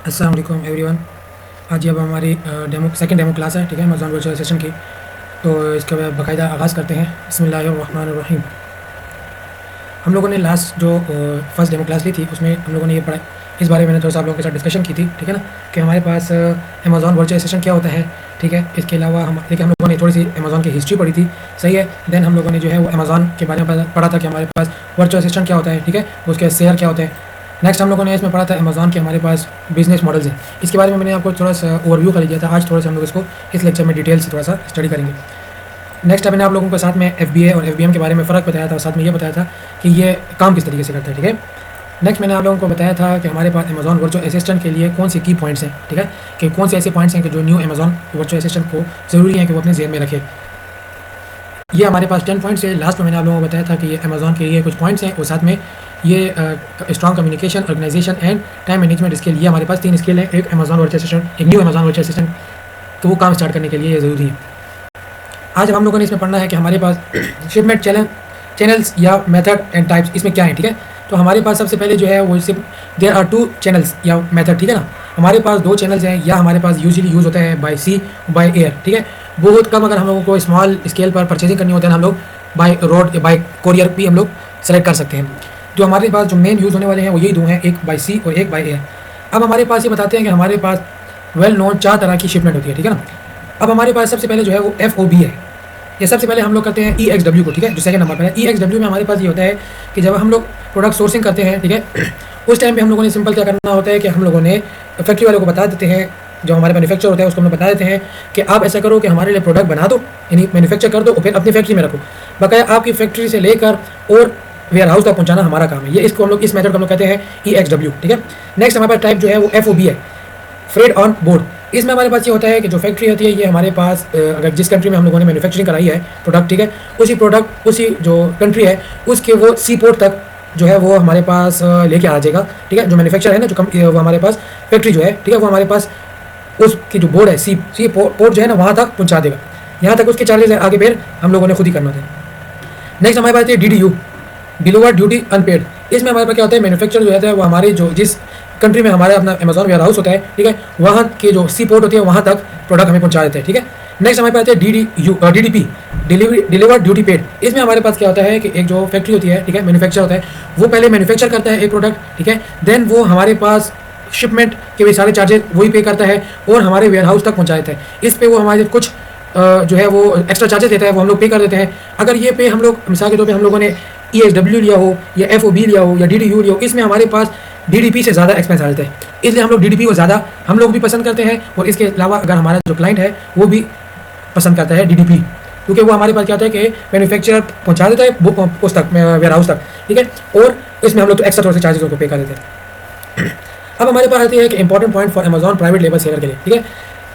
अस्सलाम वालेकुम एवरीवन। आज अब हमारी सेकंड डेमो क्लास है, ठीक है, अमेज़ॉन वर्चुअल सेशन की। तो इसका बाकायदा आगाज़ करते हैं। बिस्मिल्लाहिर्रहमानिर्रहीम। हम लोगों ने लास्ट जो फर्स्ट डेमो क्लास ली थी उसमें हम लोगों ने ये पढ़ा, इस बारे में मैंने थोड़ा सा आप लोगों के साथ डिस्कशन की थी, ठीक है ना, कि हमारे पास अमेज़ॉन वर्चुअल सेशन क्या होता है, ठीक है। इसके अलावा हम लोगों ने थोड़ी सी अमेज़ॉन की हिस्ट्री पढ़ी थी, सही है। देन हम लोगों ने जो है वो अमेज़ॉन के बारे में पढ़ा था कि हमारे पास वर्चुअल सेशन क्या होता है, ठीक है, उसके शेयर क्या होते हैं। नेक्स्ट हम लोगों ने इसमें पढ़ा था अमेज़ॉन के हमारे पास बिजनेस मॉडल्स हैं। इसके बारे में मैंने आपको थोड़ा सा ओवरव्यू कर दिया था। आज थोड़ा सा हम लोग इसको इस लेक्चर में डिटेल से थोड़ा सा स्टडी करेंगे। नेक्स्ट मैंने आप लोगों के साथ में FBA और FBM के बारे में फ़र्क बताया था और साथ में ये बताया था कि ये काम किस तरीके से करता है, ठीक है। नेक्स्ट मैंने आप लोगों को बताया था कि हमारे पास अमेज़ॉन वर्चुअल असिस्टेंट के लिए कौन से की पॉइंट्स हैं, ठीक है, कि कौन से ऐसे पॉइंट्स हैं कि जो न्यू अमेज़ॉन वर्चुअल असिस्टेंट को ज़रूरी है कि वो अपने ज़हन में रखे। ये हमारे पास 10 पॉइंट्स है। लास्ट में मैंने आप लोगों को बताया था कि ये अमेज़ॉन के ये कुछ पॉइंट्स हैं और साथ में ये strong communication, organisation and time management skill, ये हमारे पास 3 स्किल हैं एक अमेज़ॉन वर्चुअल असिस्टेंट, एक न्यू अमेज़ॉन वर्चुअल असिस्टेंट तो वो काम स्टार्ट करने के लिए ये ज़रूरी है। आज हम लोगों ने इसमें पढ़ना है कि हमारे पास शिपमेंट चैनल्स या मेथड एंड टाइप्स इसमें क्या है, ठीक है। तो हमारे पास सबसे पहले जो है वो सिर्फ देयर आर 2 चैनल्स या मेथड, ठीक है ना। हमारे पास 2 चैनल्स हैं या हमारे पास यूजुअली यूज़ होता है बाय सी, बाय एयर, ठीक है। बहुत कम अगर हम लोगों को स्मॉल स्केल पर परचेजिंग करनी होती है ना, हम लोग बाय रोड या बाय कोरियर भी हम लोग सेलेक्ट कर सकते हैं। जो हमारे पास जो मेन यूज़ होने वाले हैं वो यही 2 हैं, एक बाय सी और एक बाय एयर। अब हमारे पास ये बताते हैं कि हमारे पास वेल नोन 4 तरह की शिपमेंट होती है, ठीक है ना। अब हमारे पास सबसे पहले जो है वो FOB है। ये सबसे पहले हम लोग करते हैं EXW को, ठीक है, जो सेकंड नंबर पर है। EXW में हमारे पास ये होता है कि जब हम लोग प्रोडक्ट सोर्सिंग करते हैं, ठीक है, उस टाइम पे हम लोगों ने सिंपल क्या करना होता है कि हम लोगों ने फैक्ट्री वालों को बता देते हैं, जो हमारे मैन्युफैक्चर होता है उसको हम बता देते हैं कि आप ऐसा करो कि हमारे लिए प्रोडक्ट बना दो, यानी मैन्युफैक्चर कर दो और फिर अपनी फैक्ट्री में रखो। बकाया आपकी फैक्ट्री से लेकर और वेयर हाउस तक पहुंचाना हमारा काम है। ये इसको हम लोग इस मेथड को हम लोग कहते हैं EXW, ठीक है। नेक्स्ट हमारे पास टाइप जो है वो FOB है, फ्रेड ऑन बोर्ड। इसमें हमारे पास ये होता है कि जो फैक्ट्री होती है ये हमारे पास अगर जिस कंट्री में हम लोगों ने मैन्युफैक्चरिंग कराई है प्रोडक्ट, ठीक है, उसी प्रोडक्ट उसी जो कंट्री है उसके वो सी पोर्ट तक जो है वो हमारे पास लेके आ जाएगा, ठीक है। जो मैन्युफैक्चर है ना, जो वो हमारे पास फैक्ट्री जो है, ठीक है, वो हमारे पास उसकी जो बोर्ड है सी पोर्ट जो है ना वहाँ तक पहुँचा देगा। यहाँ तक उसके चार्जेस आगे फिर हम लोगों ने खुद ही करना होता है। नेक्स्ट हमारे पास है DDU, डिलीवर ड्यूटी अनपेड। इसमें हमारे पास क्या होता है, मैन्युफैक्चर जो होता है वो हमारे जो जिस कंट्री में हमारा अपना अमेज़ॉन वेयर हाउस होता है, ठीक है, वहाँ के जो सी पोर्ट होती है वहाँ तक प्रोडक्ट हमें पहुँचा देते हैं, ठीक है। नेक्स्ट हमारे पास है DDP, डिलीवर ड्यूटी पेड। इसमें हमारे पास क्या होता है कि एक जो फैक्ट्री होती है, ठीक है, मैन्युफैक्चर होता है, वो पहले मैन्युफैक्चर करता है एक प्रोडक्ट, ठीक है, देन वो हमारे पास शिपमेंट के भी सारे चार्जेस वही पे करता है और हमारे वेयर हाउस तक पहुँचा देता है। इस पर वो हमारे कुछ जो है वो एक्स्ट्रा चार्जेस देता है, वो हम लोग पे कर देते हैं। अगर ये पे हम लोग मिसाल के तौर पे हम लोगों ने EXW लिया हो या FOB लिया हो या DDU लिया हो, इसमें हमारे पास DDP से ज़्यादा एक्सपेंस आ जाते हैं, इसलिए हम लोग DDP को ज़्यादा हम लोग भी पसंद करते हैं और इसके अलावा अगर हमारा जो क्लाइंट है वो भी पसंद करता है DDP, क्योंकि वो हमारे पास क्या होता है कि मैन्युफैक्चरर पहुँचा देता है उस तक वेयर हाउस तक, ठीक है, और इसमें हम लोग तो एक्स्ट्रा थोड़े से चार्जेस को पे कर देते हैं। अब हमारे पास आती है कि important point for Amazon private label seller के लिए, ठीक है।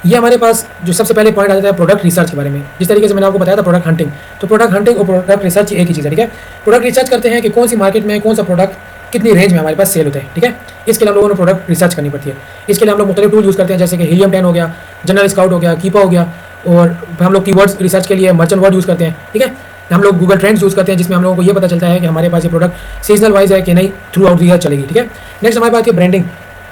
ये हमारे पास जो सबसे पहले पॉइंट आ जाता है प्रोडक्ट रिसर्च के बारे में। जिस तरीके से मैंने आपको बताया था प्रोडक्ट हंटिंग, तो प्रोडक्ट हंटिंग और प्रोडक्ट रिसर्च एक ही चीज़ है, ठीक है। प्रोडक्ट रिसर्च करते हैं कि कौन सी मार्केट में कौन सा प्रोडक्ट कितनी रेंज में हमारे पास सेल होता है, ठीक है। इसके लिए हम लोगों ने प्रोडक्ट रिसर्च करनी पड़ती है। इसके लिए हम लोग मुख्तलिफ टूल यूज़ करते हैं, जैसे कि हीलियम 10 हो गया, जनरल स्काउट हो गया, कीपा हो गया, और हम लोग कीवर्ड्स रिसर्च के लिए मर्चेंट वर्ड यूज़ करते हैं, ठीक है। हम लोग गूगल ट्रेंड्स यूज़ करते हैं, जिसमें हम लोगों को ये पता चलता है कि हमारे पास ये प्रोडक्ट सीजनल वाइज है कि नहीं, थ्रू आउट द ईयर चलेगी, ठीक है। नेक्स्ट हमारे पास है ब्रांडिंग,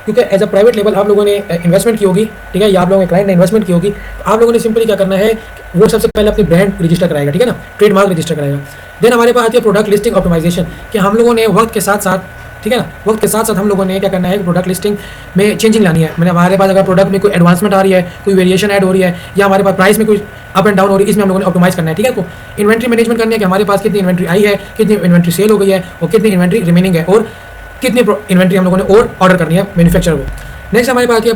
क्योंकि एज अ प्राइवेट लेवल आप लोगों ने इन्वेस्टमेंट की होगी, ठीक है, या आप लोगों के क्लाइंट ने इन्वेस्टमेंट की होगी, तो आप लोगों ने सिंपली क्या करना है, वो सबसे पहले अपनी ब्रांड रजिस्टर कराएगा, ठीक है ना, ट्रेडमार्क रजिस्टर कराएगा। देन हमारे पास आती है प्रोडक्ट लिस्टिंग ऑप्टिमाइजेशन, कि हम लोगों ने वक्त के साथ साथ, ठीक है ना, वक्त के साथ साथ हम लोगों ने क्या करना है, प्रोडक्ट लिस्टिंग में चेंजिंग लानी है। मैंने हमारे पास अगर प्रोडक्ट में कोई एडवांसमेंट आ रही है, कोई वेरिएशन ऐड हो रही है, या हमारे पास प्राइस में कोई अप एंड डाउन हो रही है, इसमें हम लोगों ने ऑप्टिमाइज करना है, ठीक है। तो इन्वेंट्री मैनेजमेंट करनी है कि हमारे पास कितनी इन्वेंट्री आई है, कितनी इन्वेंट्री सेल हो गई है और कितनी इन्वेंट्री रिमेनिंग है, और कितनी इन्वेंट्री हम लोगों ने और ऑर्डर करनी है मैन्युफैक्चरर को। नेक्स्ट हमारे पास आती है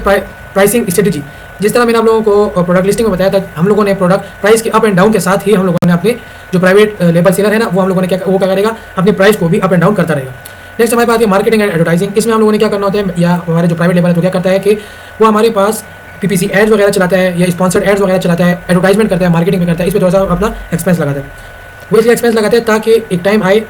प्राइसिंग स्ट्रेटजी। जिस तरह मैंने आप लोगों को प्रोडक्ट लिस्टिंग में बताया था, हम लोगों ने प्रोडक्ट प्राइस के अप एंड डाउन के साथ ही हम लोगों ने अपने जो प्राइवेट लेबल सेलर है ना, वो हम लोगों ने क्या करेगा, अपने प्राइस को भी अप एंड डाउन करता रहेगा। नेक्स्ट हमारे पास है मार्केटिंग एंड एडवर्टाइजिंग। इसमें हम लोगों ने क्या करना होता है, या हमारे जो प्राइवेट लेबल है तो क्या करता है कि वो हमारे पास PPC एड्स वगैरह चलाता है या स्पॉन्सर्ड एड्स वगैरह चलाता है, एडवर्टाइजमेंट करता है, मार्केटिंग में करता है, इस पर थोड़ा सा अपना एक्सपेंस लगाता है। वो इसलिए एक्सपेंस लगाते हैं ताकि एक टाइम आए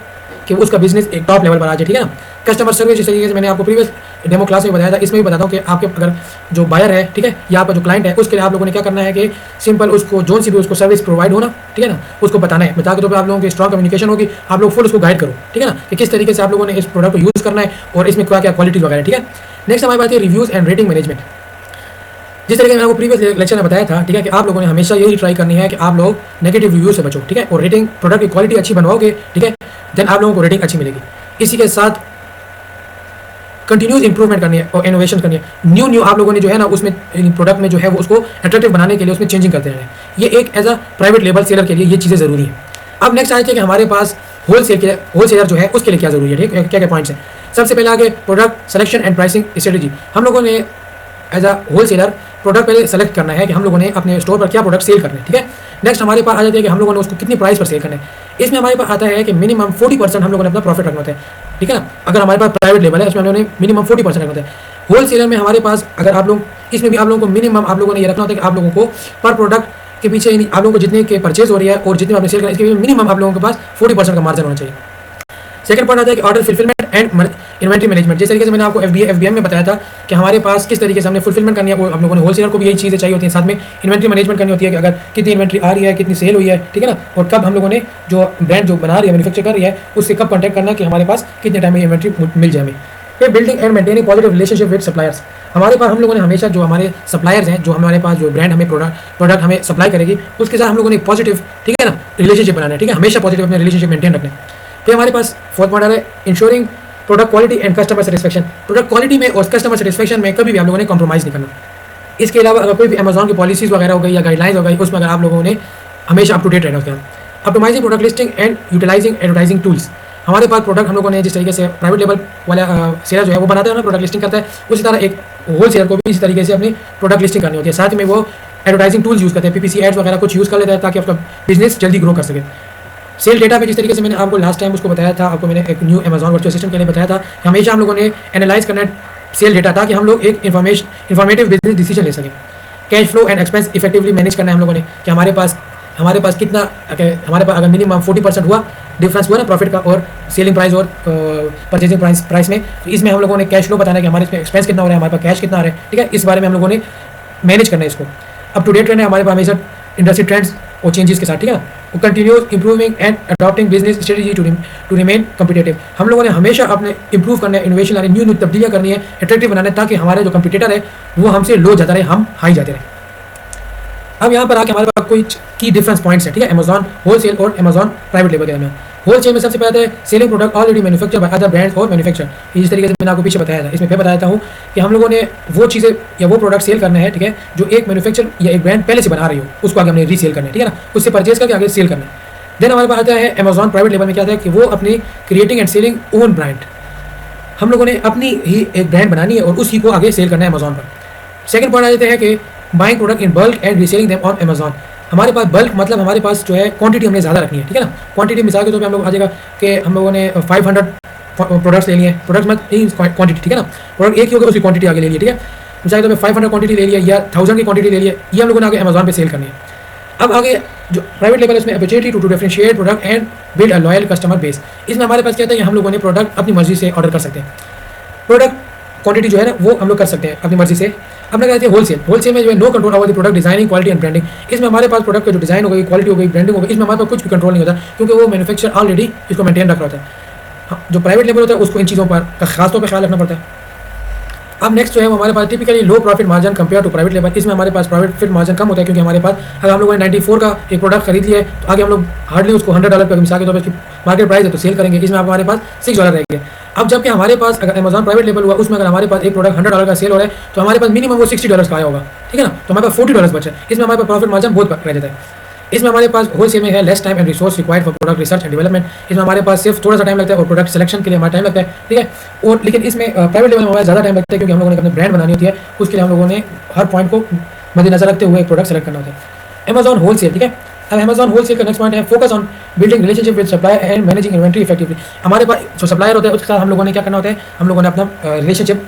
कि उसका बिजनेस एक टॉप लेवल पर आ जाए, ठीक है ना। कस्टमर सर्विस जिस तरीके से मैंने आपको प्रीवियस डेमो क्लास में बताया था, इसमें भी बताता हूँ कि आपके अगर जो बायर है, ठीक है, या आपका जो क्लाइंट है, उसके लिए आप लोगों ने क्या करना है कि सिंपल उसको जोन सी भी उसको सर्विस प्रोवाइड होना, ठीक है ना, उसको बताना है, ताकि तो आप लोगों की स्ट्रॉन्ग कम्युनिकेशन होगी, आप लोग फुल उसको गाइड करो, ठीक है ना, कि किस तरीके से आप लोगों ने इस प्रोडक्ट को यूज़ करना है और इसमें क्या क्या क्वालिटी वगैरह, ठीक है। नेक्स्ट हमारी बात है रिव्यूज़ एंड रेटिंग मैनेजमेंट। जिस तरीके से मैंने आपको प्रीवियस लेक्चर में बताया था, ठीक है, कि आप लोगों ने हमेशा यही ट्राई करनी है कि आप लोग नेगेटिव रिव्यू से बचो, ठीक है, और रेटिंग प्रोडक्ट की क्वालिटी अच्छी बनवाओगे, ठीक है, देन आप लोगों को रेटिंग अच्छी मिलेगी। इसी के साथ कंटिन्यूस इंप्रूवमेंट करनी है और इनोवेशन करनी है। न्यू आप लोगों ने जो है ना उसमें प्रोडक्ट में जो है वो उसको अट्रैक्टिव बनाने के लिए उसमें चेंजिंग करते रहना है। ये एक as a private label seller के लिए ये चीज़ें ज़रूरी है। अब नेक्स्ट आते हैं कि हमारे पास होलसेलर जो है उसके लिए क्या ज़रूरी है, ठीक है, क्या क्या पॉइंट्स हैं। सबसे पहले आगे product selection and pricing strategy. हम लोगों ने एज अ होलसेलर प्रोडक्ट पहले सेलेक्ट करना है कि हम लोगों ने अपने स्टोर पर क्या प्रोडक्ट सेल करना है, ठीक है। नेक्स्ट हमारे पास आ जाते हैं कि हम लोगों ने उसको कितनी प्राइस पर सेल करना है। इसमें हमारे पास आता है कि मिनिमम 40% हम लोगों ने अपना प्रॉफिट रखना होता है, ठीक है ना। अगर हमारे पास प्राइवेट लेबल है उसमें हम लोगों ने मिनिमम 40% रखना होता है। होलसेलर में हमारे पास अगर आप लोग इसमें भी आप लोगों को मिनिमम आप लोगों ने ये रखना होता है कि आप लोगों को पर प्रोडक्ट के पीछे आप लोगों को जितने के परचेज हो रही है और जितने आपने सेल करना है इसके मिनिमम आप लोगों के पास 40% का मार्जिन होना चाहिए। सेकंड पॉइंट आता है कि order fulfilment and inventory management. जिस तरीके से मैंने आपको एफबीएम में बताया था कि हमारे पास किस तरीके से हमने फुलफिलमेंट करनी है, वो हम लोगों ने होलसेलर को भी यही चीज़ें चाहिए होती हैं। साथ में इन्वेंट्री मैनेजमेंट करनी होती है कि अगर कितनी इन्वेंट्री आ रही है, कितनी सेल हुई है, ठीक है ना, और कब हम लोगों ने जो ब्रांड जो बना रही है, मैन्युफैक्चर कर रही है, उससे कब कॉन्टैक्ट करना कि हमारे पास कितने टाइम में इन्वेंट्री मिल जाए हमें। फिर building and maintaining positive relationship with suppliers. हमारे पास हम लोगों ने हमेशा जो हमारे सप्लायर्स हैं, जो हमारे पास जो ब्रांड हमें प्रोडक्ट हमें सप्लाई करेगी, उसके साथ हम लोगों ने पॉजिटिव, ठीक है ना, रिलेशनशिप बनाना है, ठीक है, हमेशा पॉजिटिव अपने रिलेशनशिप मेंटेन रखना है। फिर हमारे पास फोर्थ पॉइंट आ रहा है ensuring product quality and customer satisfaction. Product quality में और कस्टमर सेटिस्फैक्शन में कभी भी आप लोगों ने कॉम्प्रोमाइज़ नहीं करना। इसके अलावा अगर कोई भी अमेजॉन की पॉलिसीज़ वगैरह हो गई या गाइडलाइंस हो गई, उसमें अगर आप लोगों ने हमेशा अप टू डेट रहना उसके साथ। Optimising product listing and utilising advertising tools. हमारे पास प्रोडक्ट हम लोगों ने जिस तरीके से प्राइवेट लेवल वाला सेलर जो है वो बनाता है ना, प्रोडक्ट लिस्टिंग करता है, उसी तरह एक होलसेलर को भी इसी तरीके से अपनी प्रोडक्ट लिस्टिंग करनी होती है। साथ में वो एडवर्टाइजिंग टूल्स यूज़ करते हैं, पीपीसी एड्स वगैरह कुछ यूज़ कर लेता है ताकि आपका बिजनेस जल्दी ग्रो कर सके। सेल डेटा पे जिस तरीके से मैंने आपको लास्ट टाइम उसको बताया था, आपको मैंने एक न्यू अमेजॉन वर्चुअल असिस्टेंट के लिए बताया था कि हमेशा हम लोगों ने एनालाइज करना है सेल डेटा ताकि हम लोग एक इंफॉर्मेटिव बिजनेस डिसीजन ले सकें। Cash flow and expense effectively manage करना है हम लोगों ने कि हमारे पास कितना, हमारे पास अगर मिनिमम 40% हुआ डिफरेंस हुआ ना प्रॉफिट का और सेलिंग प्राइस और परचेजिंग प्राइस में, तो इसमें हम लोगों ने कैश फ्लो बताना है कि हमारे इसमें एक्सपेंस कितना हो रहा है, हमारे पास कैश कितना आ रहा है, ठीक है। इस बारे में हम लोगों ने मैनेज करना है इसको। अप टू डेट रहना है हमारे पास हमेशा इंडस्ट्री ट्रेंड्स और चेंजेस के साथ, ठीक है ना। Continuous improving and adopting business strategy to remain competitive. हम लोगों ने हमेशा अपने इंप्रूव करना है, इनोवेशन लानी, न्यू तब्दीलियाँ करनी है, अट्रैक्टिव बनाना है ताकि हमारे जो कंपटीटर है वो हमसे लो जाता रहे, हम हाई जाते रहे। अब यहाँ पर आके हमारे पास कोई की डिफरेंस पॉइंट्स है, ठीक है, अमेजॉन होलसेल और अमेजॉन प्राइवेट लेबल के दरमियान। होलसेल में सबसे पहले है selling product already manufacture by other brands और मैन्युफैक्चर। इस तरीके से मैंने आपको पीछे बताया था, इसमें फिर बताता हूँ कि हम लोगों ने वो चीज़ें या वो प्रोडक्ट सेल करना है, ठीक है, जो एक मैन्युफैक्चर या एक ब्रांड पहले से बना रही हो, उसको आगे हमने रीसेल करना है, ठीक है ना, उससे परचेज करके आगे सेल करना है। देन हमारे पास आता है अमेजॉन प्राइवेट लेवल में क्या आता है कि वो अपनी creating and selling own brand, हम लोगों ने अपनी ही एक ब्रांड बनानी है और उसी को आगे सेल करना है अमेजॉन पर। सेकंड पॉइंट आ जाते हैं कि buying product in bulk and reselling them on Amazon. हमारे पास बल्क मतलब हमारे पास जो है क्वांटिटी हमने ज़्यादा रखनी है, ठीक है ना। क्वांटिटी मिसाल के तौर पे हम लोग आ जाएगा कि हम लोगों ने 500 प्रोडक्ट्स ले लिए, प्रोडक्ट्स में क्वांटिटी, ठीक है ना, प्रोडक्ट एक ही होगा उसकी क्वांटिटी आगे ले ली, ठीक है। मिसाल के तौर पे 500 क्वांटिटी ले लिया या 1000 की क्वांटिटी ले लिया, ये हम लोगों ने आगे अमेजॉन पे सेल करनी है। अब आगे जो प्राइवेट लेवल है इसमें opportunity to differentiate product and build a loyal customer base. इसमें हमारे पास क्या होता है कि हम लोगों ने प्रोडक्ट अपनी मर्जी से ऑर्डर कर सकते हैं, प्रोडक्ट क्वांटिटी जो है ना वो हम लोग कर सकते हैं अपनी मर्जी से। अब क्या कहते हैं होलसेल में जो है no control over the product designing quality and branding. इसमें हमारे पास प्रोडक्ट का जो डिजाइन हो गई, क्वालिटी हो गई, ब्रांडिंग हो गई, इसमें हमारे पास कुछ भी कंट्रोल नहीं होता क्योंकि वो मैन्युफैक्चर ऑलरेडी इसको मेंटेन रख रहा होता है। जो प्राइवेट लेवल होता है उसको इन चीज़ों पर खास तौर पर ख्याल रखना पड़ता है। अब नेक्स्ट जो है हमारे पास typically low profit margin compare to private level. इसमें हमारे पास प्राइवेट मार्जिन कम होता है क्योंकि हमारे पास अगर हम लोगों ने 94 का एक प्रोडक्ट खरीद लिया है तो आगे हम लोग हार्डली उसको $100 पर मिसाल के तौर पर इसकी मार्केट प्राइस है तो सेल करेंगे, इसमें हमारे पास $6 रहेंगे। अब जबकि हमारे पास अगर अमेजॉन प्राइवेट लेवल हुआ उसमें अगर हमारे पास एक प्रोडक्ट $100 का सेल हो रहा है तो हमारे पास मिनिमम वो $60 का आया होगा, ठीक है ना, तो हमारे पास $40 बचा है। इसमें हमारे पास प्रॉफिट मार्जिन बहुत रह जाता है। इसमें हमारे पास होलसेल में है less time and resource required for product research and development. इसमें हमारे पास सिर्फ थोड़ा सा टाइम लगता है और प्रोडक्ट सिलेक्शन के लिए हमारा टाइम लगता है, ठीक है। और लेकिन इसमें प्राइवेट लेवल में हमारा ज़्यादा टाइम लगता है क्योंकि हम लोगों ने अपनी ब्रांड बनानी होती है, उसके लिए हम लोगों ने हर पॉइंट को मद्देनजर रखते हुए एक प्रोडक्ट सेलेक्ट करना होता है। अमेजॉन होलसेल, ठीक है। अब अमेजॉन होलसेल का नेक्स्ट पॉइंट है focus on building relationship with supplier and managing inventory effectively. हमारे पास जो सप्लायर होता है उसके साथ हम लोगों ने क्या करना होता है, हम लोगों ने अपना रिलेशनशिप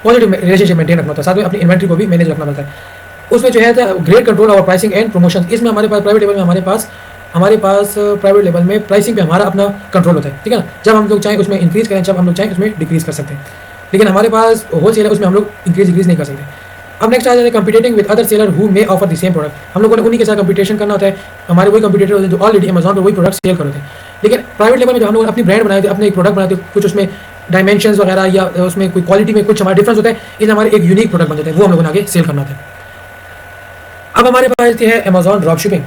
पॉजिटिव रिलेशनशिप मेंटेन रखना होता है, साथ में अपनी इन्वेंट्री को भी मैनेज रखना पड़ता है। उसमें जो है great control over pricing and promotion. इसमें हमारे पास प्राइवेट लेवल में हमारे पास प्राइवेट लेवल में प्राइसिंग पे हमारा अपना कंट्रोल होता है, ठीक है ना। जब हम लोग चाहें उसमें इंक्रीज़ करें, जब हम लोग चाहें उसमें डिक्रीज़ कर सकते हैं, लेकिन हमारे पास होलसेल है उसमें हम लोग इंक्रीज़ डिक्रीज़ नहीं कर सकते। अब नेक्स्ट आ जाते हैं competing with other seller who may offer the same product. हम लोगों ने उन्हीं के साथ कंपटीशन करना होता है, हमारे वही कंपटीटर होते हैं जो ऑलरेडी अमेजॉन पर वही प्रोडक्ट सेल कर रहे थे। लेकिन प्राइवेट लेवल में जो हम लोग अपनी ब्रांड बनाए थे, अपने एक प्रोडक्ट बनाए थे, कुछ उसमें डायमेंशंस वगैरह या उसमें कोई क्वालिटी में कुछ हमारा डिफरेंस होता है, इसलिए हमारे एक यूनिक प्रोडक्ट बन जाते हैं, वो हम लोगों ने आगे सेल करना होता है। अब हमारे पास है Amazon drop shipping.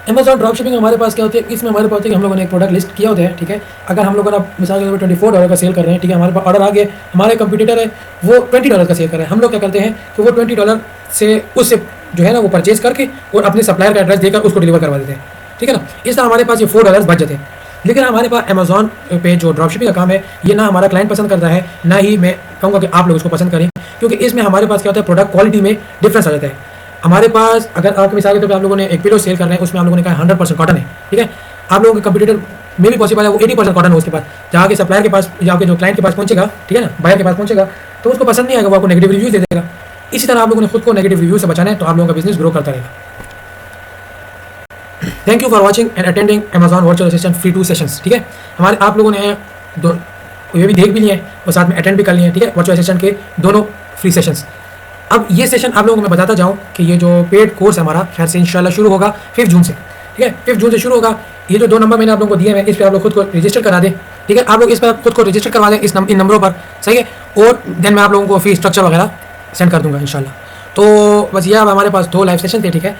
Amazon drop shipping हमारे पास क्या होती है, इसमें हमारे पास होती है कि हम लोगों ने एक प्रोडक्ट लिस्ट किया होता है, ठीक है। अगर हम लोगों ने मिसाल के तौर पर $24 का सेल कर रहे हैं, ठीक है, हमारे पास ऑर्डर आ गया, हमारे कंपटीटर है वो $20 का सेल कर रहे हैं, हम लोग क्या करते हैं कि वो $20 से उससे जो है ना वो परचेज करके और अपने सप्लायर का एड्रेस देकर उसको डिलीवर करवा देते हैं, ठीक है ना। इस तरह हमारे पास ये $4 बच जाते हैं। लेकिन हमारे पास अमेजॉन पे जो ड्रॉप शिपिंग का काम है, ये ना हमारा क्लाइंट पसंद करता है, ना ही मैं कहूँगा कि आप लोग इसको पसंद करें, क्योंकि इसमें हमारे पास क्या होता है, प्रोडक्ट क्वालिटी में डिफरेंस आ जाता है। हमारे पास अगर आपके मिसाल के तौर पर आप लोगों ने एक पिलो सेल कर रहे हैं, उसमें आप लोगों ने कहा 100% कॉटन है, ठीक है। आप लोगों के कंप्यूटर में भी पॉसिबल है वो 80% कॉटन हो उसके पास, जहाँ के सप्लायर के पास या आपके जो क्लाइंट के पास पहुंचेगा, ठीक है ना, बायर के पास पहुंचेगा, तो उसको पसंद नहीं आएगा, वो आपको नेगेटिव रिव्यू दे देगा। इसी तरह आप लोगों ने खुद को नेगेटिव रिव्यू से बचाना है, तो आप लोगों का बिजनेस ग्रो करता रहेगा। Thank you for watching and attending Amazon virtual assistant free 2 sessions, ठीक है। हमारे आप लोगों ने ये भी देख भी लिए हैं और साथ में अटेंड भी कर लिए हैं, ठीक है, वर्चुअल असिस्टेंट के दोनों फ्री सेशंस। अब ये सेशन आप लोगों को मैं बताता जाऊँ कि ये जो पेड कोर्स है हमारा खैर से इंशाल्लाह शुरू होगा 5 जून से, ठीक है। 5 जून से शुरू होगा। ये जो 2 नंबर मैंने आप लोगों को दिए हैं, इस पर आप लोग खुद को रजिस्टर करा दें, ठीक है। आप लोग इस पर खुद को रजिस्टर करवा दें इन नंबरों पर, सही है। और देन मैं आप लोगों को फी स्ट्रक्चर वगैरह सेंड कर दूंगा इंशाल्लाह। तो बस ये अब हमारे पास 2 लाइव सेशन थे, ठीक है,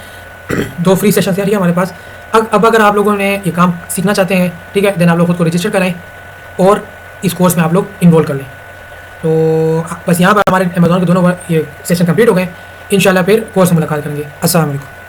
2 फ्री सेशन थे, ठीक है हमारे पास। अब अगर आप लोगों ने ये काम सीखना चाहते हैं, ठीक है, देन आप लोग खुद को रजिस्टर कराएं और इस कोर्स में आप लोग इन्वॉल्व कर लें। तो बस यहाँ पर हमारे अमेजॉन के दोनों ये सेशन कंप्लीट हो गए। इंशाल्लाह फिर कोर्स में मुलाकात करेंगे। अस्सलाम वालेकुम।